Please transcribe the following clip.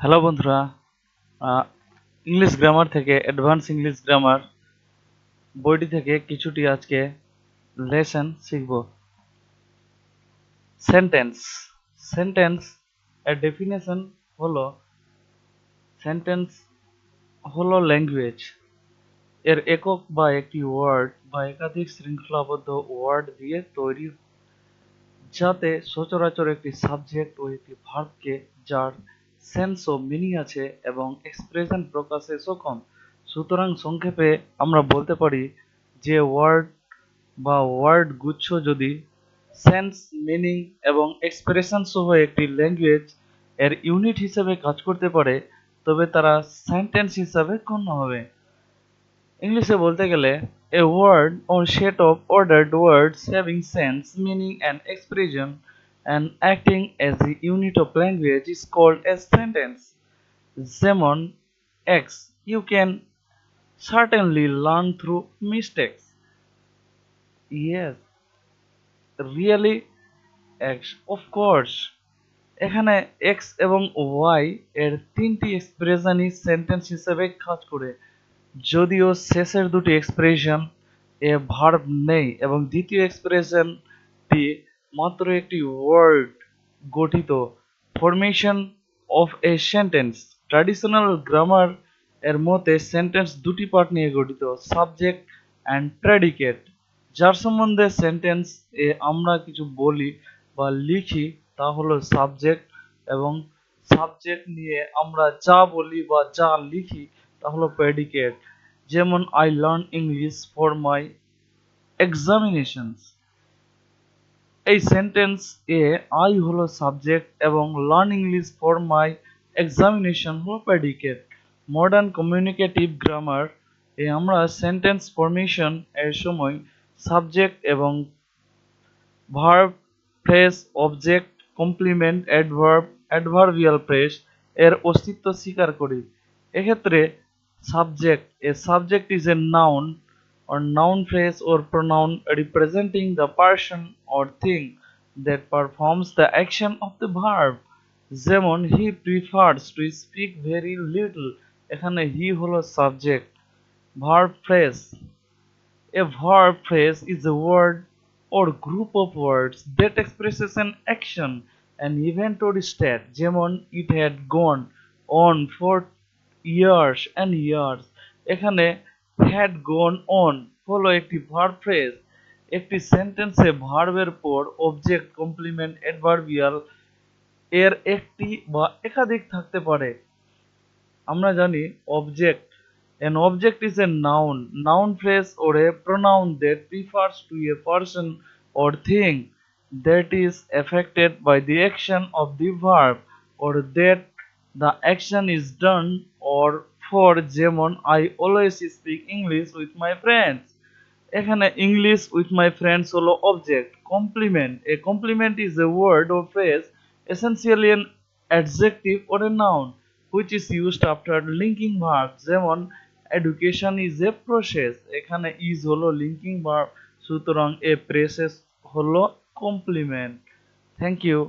Hello বন্ধুরা, English grammar থেকে advance English grammar বইটি থেকে কিছুটি আজকে লেসন শিখব। সেন্টেন্স সেন্টেন্স এর ডেফিনেশন হলো সেন্টেন্স হলো ল্যাঙ্গুয়েজ। এর একক বা একটি ওয়ার্ড বা একাধিক শৃঙ্খলাবদ্ধ ওয়ার্ড দিয়ে তৈরি, যাতে সচরাচর একটি সাবজেক্ট ও একটি ভার্বকে যার সেন্স ও মিনিং আছে এবং এক্সপ্রেশন প্রকাশে সক্ষম। সুতরাং সংক্ষেপে আমরা বলতে পারি যে ওয়ার্ড গুচ্ছ যদি সেন্স, মিনিং এবং এক্সপ্রেশন সহ একটি ল্যাঙ্গুয়েজ এর ইউনিট হিসেবে কাজ করতে পারে, তবে তারা সেন্টেন্স হিসাবে গণ্য হবে। ইংলিশে বলতে গেলে a word or set of ordered words having sense, meaning and expression and acting as a unit of language is called a sentence. যেমন X, you can certainly learn through mistakes. Yes, really X, of course. এখানে X এবং Y এর তিনটি এক্সপ্রেশনই sentence হিসেবে কাজ করে, যদিও শেষের দুটি এক্সপ্রেশন এ ভার্ব নেই এবং দ্বিতীয় এক্সপ্রেশনটি মাত্র একটি ওয়ার্ড গঠিত। Formation of a sentence traditional grammar এর মতে সেন্টেন্স দুটি পার্ট নিয়ে গঠিত, সাবজেক্ট অ্যান্ড প্রেডিকেট। যার সম্বন্ধে সেন্টেন্স এ আমরা কিছু বলি বা লিখি তা হলো সাবজেক্ট, এবং সাবজেক্ট নিয়ে আমরা যা বলি বা যা লিখি তা হলো প্রেডিকেট। যেমন I learn English for my examinations. এই সেন্টেন্স এ আই হলো সাবজেক্ট এবং learn English for my examination হলো প্রেডিকেট। মডার্ন কমিউনিকেটিভ গ্রামার এ আমরা সেন্টেন্স ফরমেশন এর সময় সাবজেক্ট এবং verb, phrase, object, complement, adverb, adverbial phrase এর অস্তিত্ব স্বীকার করি। এক্ষেত্রে subject is a noun or noun phrase or pronoun representing the person or thing that performs the action of the verb. যেমন he prefers to speak very little, এখানে he হলো subject. Verb phrase, a verb phrase is a word or group of words that expresses an action, an event or state. যেমন it had gone on for years and years, এখানে had gone on হলো একটি verb phrase। একটি সেন্টেন্সে ভার্বের পর object, complement, adverbial এর একটি বা একাধিক থাকতে পারে। আমরা জানি object, an object is a noun phrase or a pronoun that refers to a person or thing that is affected by the action of the verb or that the action is done or for। যেমন I always speak English with my friends, এখানে English with my friends হলো object. Complement, a complement is a word or phrase essentially an adjective or a noun which is used after linking verbs। যেমন education is a process, এখানে is হলো linking verb, সুতরাং a process হলো complement. Thank you.